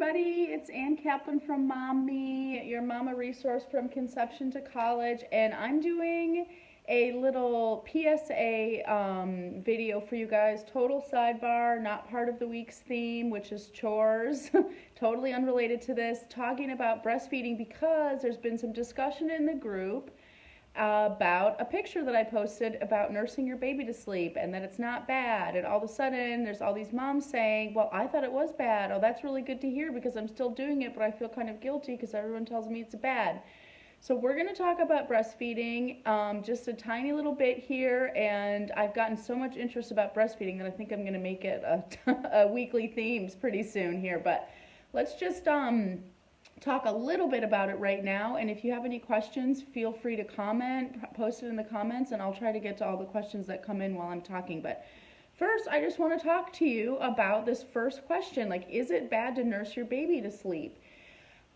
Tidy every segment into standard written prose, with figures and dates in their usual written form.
everybody. It's Ann Kaplan from Mom Me, your mama resource from conception to college, and I'm doing a little PSA video for you guys. Total sidebar, not part of the week's theme, which is chores. Totally unrelated to this. Talking about breastfeeding because there's been some discussion in the group about a picture that I posted about nursing your baby to sleep and that it's not bad, and all of a sudden there's all these moms saying, well, I thought it was bad. Oh, that's really good to hear because I'm still doing it, but I feel kind of guilty because everyone tells me it's bad. So we're going to talk about breastfeeding just a tiny little bit here, and I've gotten so much interest about breastfeeding that I think I'm going to make it a weekly themes pretty soon here, but let's just talk a little bit about it right now, and if you have any questions, feel free to comment, post it in the comments, and I'll try to get to all the questions that come in while I'm talking. But first, I just want to talk to you about this first question, like, is it bad to nurse your baby to sleep?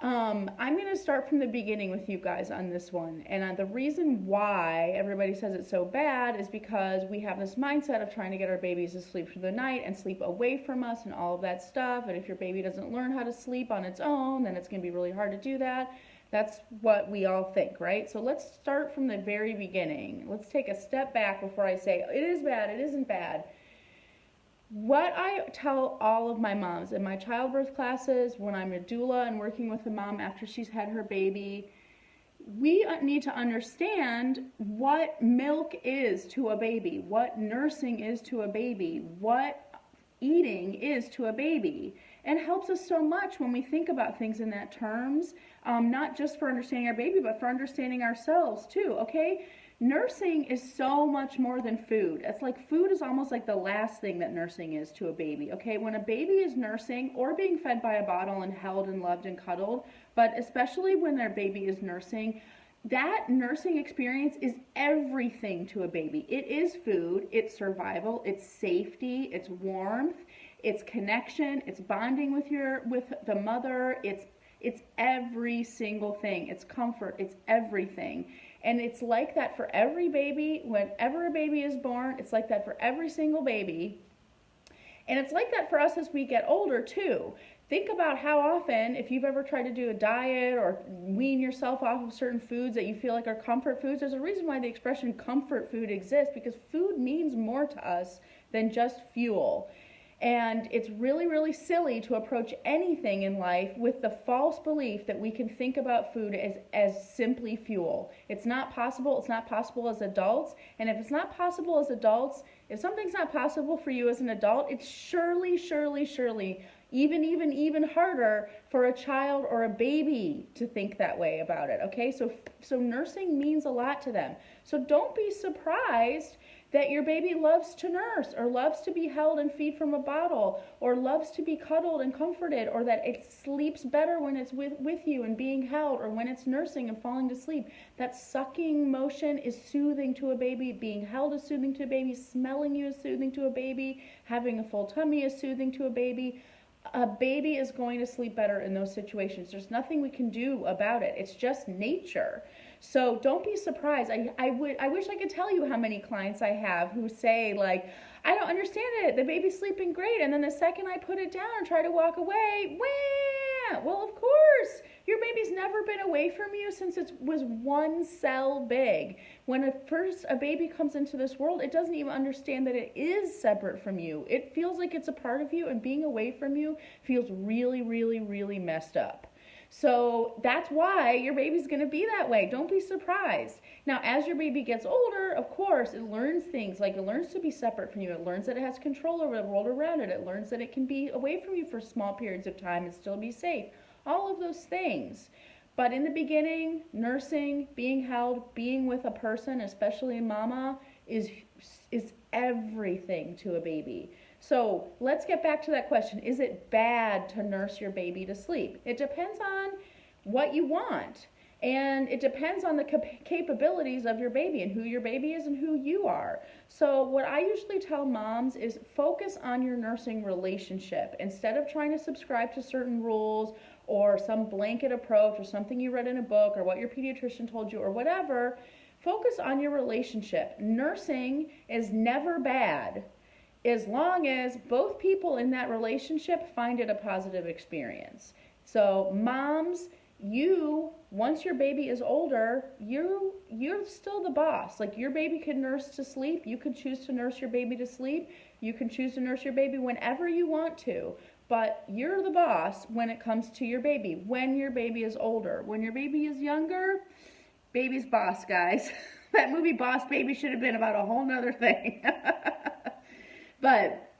I'm going to start from the beginning with you guys on this one, and the reason why everybody says it's so bad is because we have this mindset of trying to get our babies to sleep through the night and sleep away from us and all of that stuff, and if your baby doesn't learn how to sleep on its own, then it's going to be really hard to do that. That's what we all think, right? So let's start from the very beginning. Let's take a step back before I say it is bad, it isn't bad. What I tell all of my moms in my childbirth classes, when I'm a doula and working with a mom after she's had her baby, we need to understand what milk is to a baby, what nursing is to a baby, what eating is to a baby. And it helps us so much when we think about things in that terms, not just for understanding our baby, but for understanding ourselves too, okay? Nursing is so much more than food. It's like food is almost like the last thing that nursing is to a baby, okay? When a baby is nursing or being fed by a bottle and held and loved and cuddled, but especially when their baby is nursing, that nursing experience is everything to a baby. It is food, it's survival, it's safety, it's warmth, it's connection, it's bonding with the mother, it's every single thing. It's comfort, it's everything. And it's like that for every baby. Whenever a baby is born, it's like that for every single baby. And it's like that for us as we get older too. Think about how often, if you've ever tried to do a diet or wean yourself off of certain foods that you feel like are comfort foods, there's a reason why the expression comfort food exists, because food means more to us than just fuel. And it's really, really silly to approach anything in life with the false belief that we can think about food as simply fuel. It's not possible. It's not possible as adults. And if it's not possible as adults, if something's not possible for you as an adult, it's surely, surely, surely even harder for a child or a baby to think that way about it, okay? So nursing means a lot to them. So don't be surprised that your baby loves to nurse or loves to be held and feed from a bottle or loves to be cuddled and comforted, or that it sleeps better when it's with you and being held, or when it's nursing and falling to sleep. That sucking motion is soothing to a baby. Being held is soothing to a baby. Smelling you is soothing to a baby. Having a full tummy is soothing to a baby. A baby is going to sleep better in those situations. There's nothing we can do about it. It's just nature. So don't be surprised. I wish I could tell you how many clients I have who say, like, I don't understand it. The baby's sleeping great, and then the second I put it down and try to walk away, wah! Well, of course. Your baby's never been away from you since it was one cell big. When a baby comes into this world, it doesn't even understand that it is separate from you. It feels like it's a part of you, and being away from you feels really, really, really messed up. So that's why your baby's going to be that way. Don't be surprised. Now, as your baby gets older, of course, it learns things. Like, it learns to be separate from you. It learns that it has control over the world around it. It learns that it can be away from you for small periods of time and still be safe. All of those things. But in the beginning, nursing, being held, being with a person, especially a mama, is everything to a baby. So let's get back to that question. Is it bad to nurse your baby to sleep? It depends on what you want. And it depends on the capabilities of your baby and who your baby is and who you are. So what I usually tell moms is focus on your nursing relationship. Instead of trying to subscribe to certain rules or some blanket approach or something you read in a book or what your pediatrician told you or whatever, focus on your relationship. Nursing is never bad as long as both people in that relationship find it a positive experience. So moms, once your baby is older, you're still the boss. Like, your baby can nurse to sleep. You can choose to nurse your baby to sleep. You can choose to nurse your baby whenever you want to. But you're the boss when it comes to your baby, when your baby is older. When your baby is younger, baby's boss, guys. That movie Boss Baby should have been about a whole nother thing. But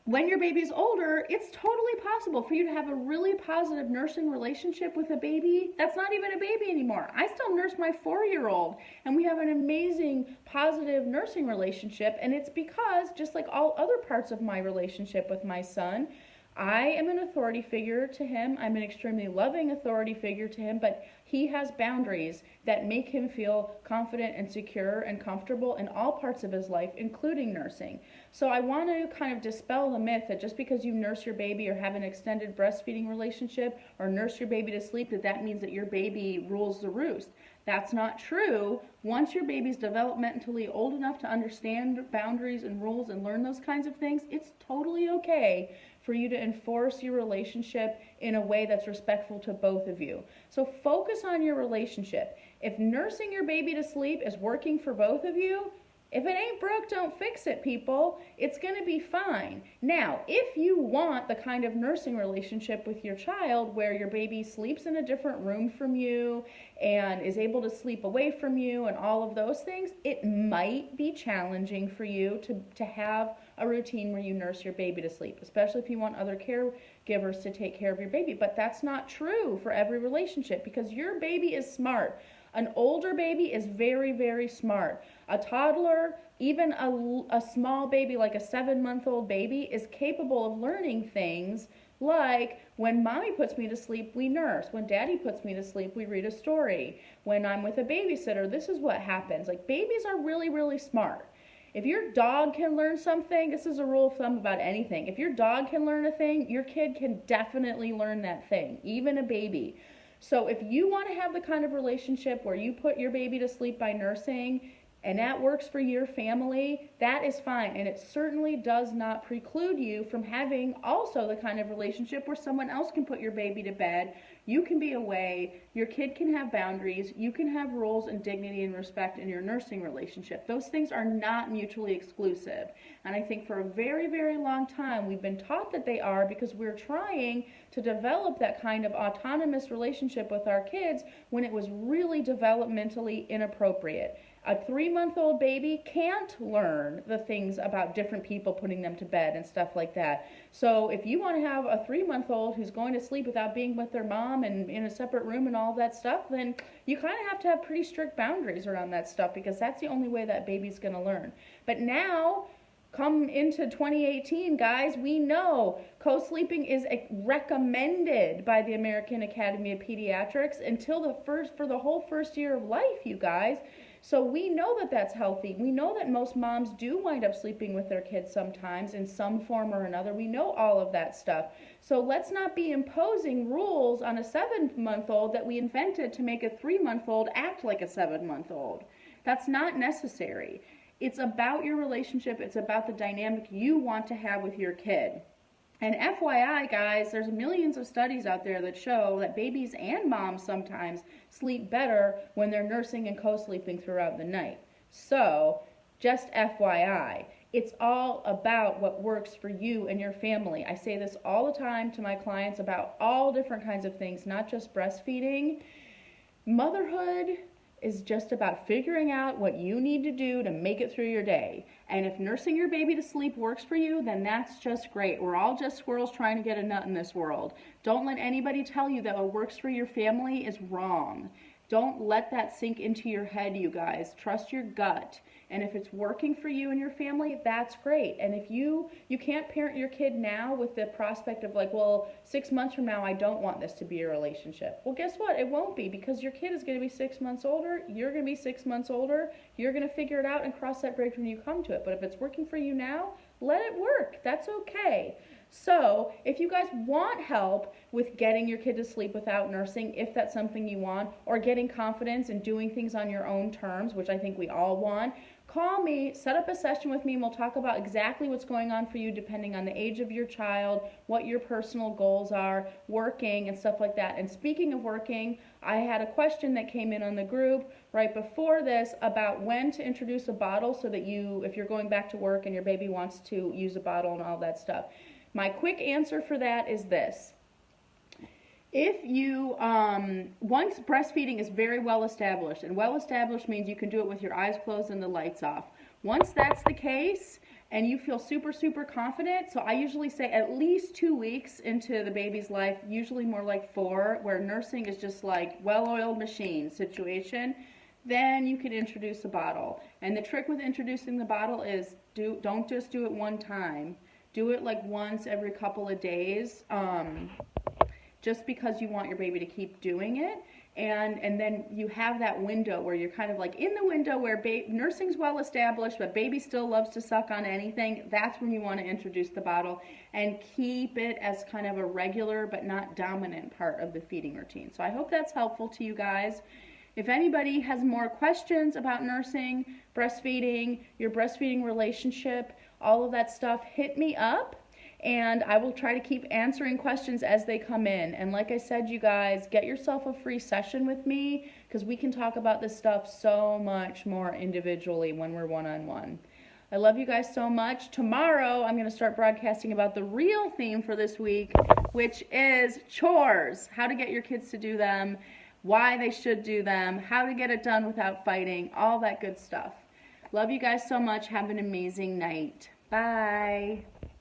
when your baby's older, it's totally possible for you to have a really positive nursing relationship with a baby that's not even a baby anymore. I still nurse my 4-year-old, and we have an amazing positive nursing relationship, and it's because, just like all other parts of my relationship with my son, I am an authority figure to him. I'm an extremely loving authority figure to him, but he has boundaries that make him feel confident and secure and comfortable in all parts of his life, including nursing. So I want to kind of dispel the myth that just because you nurse your baby or have an extended breastfeeding relationship or nurse your baby to sleep, that means that your baby rules the roost. That's not true. Once your baby's developmentally old enough to understand boundaries and rules and learn those kinds of things, it's totally okay for you to enforce your relationship in a way that's respectful to both of you. So focus on your relationship. If nursing your baby to sleep is working for both of you, if it ain't broke, don't fix it, people. It's going to be fine. Now, if you want the kind of nursing relationship with your child where your baby sleeps in a different room from you and is able to sleep away from you and all of those things, it might be challenging for you to have a routine where you nurse your baby to sleep, especially if you want other caregivers to take care of your baby. But that's not true for every relationship, because your baby is smart. An older baby is very, very smart. A toddler, even a small baby like a 7-month-old baby, is capable of learning things like, when mommy puts me to sleep, we nurse. When daddy puts me to sleep, we read a story. When I'm with a babysitter, this is what happens. Like, babies are really, really smart. If your dog can learn something, this is a rule of thumb about anything. If your dog can learn a thing, your kid can definitely learn that thing, even a baby. So if you want to have the kind of relationship where you put your baby to sleep by nursing, and that works for your family, that is fine. And it certainly does not preclude you from having also the kind of relationship where someone else can put your baby to bed. You can be away, your kid can have boundaries, you can have rules and dignity and respect in your nursing relationship. Those things are not mutually exclusive. And I think for a very, very long time we've been taught that they are, because we're trying to develop that kind of autonomous relationship with our kids when it was really developmentally inappropriate. A 3-month-old baby can't learn the things about different people putting them to bed and stuff like that. So if you want to have a 3-month-old who's going to sleep without being with their mom and in a separate room and all that stuff, then you kind of have to have pretty strict boundaries around that stuff, because that's the only way that baby's going to learn. But now, come into 2018, guys, we know co-sleeping is recommended by the American Academy of Pediatrics for the whole first year of life, you guys. So we know that that's healthy. We know that most moms do wind up sleeping with their kids sometimes in some form or another. We know all of that stuff. So let's not be imposing rules on a 7-month-old that we invented to make a 3-month-old act like a 7-month-old. That's not necessary. It's about your relationship. It's about the dynamic you want to have with your kid. And FYI, guys, there's millions of studies out there that show that babies and moms sometimes sleep better when they're nursing and co-sleeping throughout the night. So, just FYI, it's all about what works for you and your family. I say this all the time to my clients about all different kinds of things, not just breastfeeding. Motherhood is just about figuring out what you need to do to make it through your day. And if nursing your baby to sleep works for you, then that's just great. We're all just squirrels trying to get a nut in this world. Don't let anybody tell you that what works for your family is wrong. Don't let that sink into your head, you guys. Trust your gut. And if it's working for you and your family, that's great. And if you can't parent your kid now with the prospect of like, well, 6 months from now, I don't want this to be a relationship. Well, guess what? It won't be, because your kid is going to be 6 months older. You're going to be 6 months older. You're going to figure it out and cross that bridge when you come to it. But if it's working for you now, let it work. That's okay. So if you guys want help with getting your kid to sleep without nursing, if that's something you want, or getting confidence and doing things on your own terms, which I think we all want, call me, set up a session with me, and we'll talk about exactly what's going on for you depending on the age of your child, what your personal goals are, working and stuff like that. And speaking of working, I had a question that came in on the group right before this about when to introduce a bottle so that if you're going back to work and your baby wants to use a bottle and all that stuff. My quick answer for that is this. If you, once breastfeeding is very well established, and well established means you can do it with your eyes closed and the lights off. Once that's the case, and you feel super, super confident, so I usually say at least 2 weeks into the baby's life, usually more like 4, where nursing is just like well-oiled machine situation, then you can introduce a bottle. And the trick with introducing the bottle is don't just do it one time. Do it like once every couple of days. Just because you want your baby to keep doing it, and then you have that window where you're kind of like in the window where nursing's well established, but baby still loves to suck on anything. That's when you want to introduce the bottle and keep it as kind of a regular but not dominant part of the feeding routine. So I hope that's helpful to you guys. If anybody has more questions about nursing, breastfeeding, your breastfeeding relationship, all of that stuff, hit me up. And I will try to keep answering questions as they come in. And like I said, you guys, get yourself a free session with me because we can talk about this stuff so much more individually when we're one-on-one. I love you guys so much. Tomorrow, I'm going to start broadcasting about the real theme for this week, which is chores. How to get your kids to do them, why they should do them, how to get it done without fighting, all that good stuff. Love you guys so much. Have an amazing night. Bye.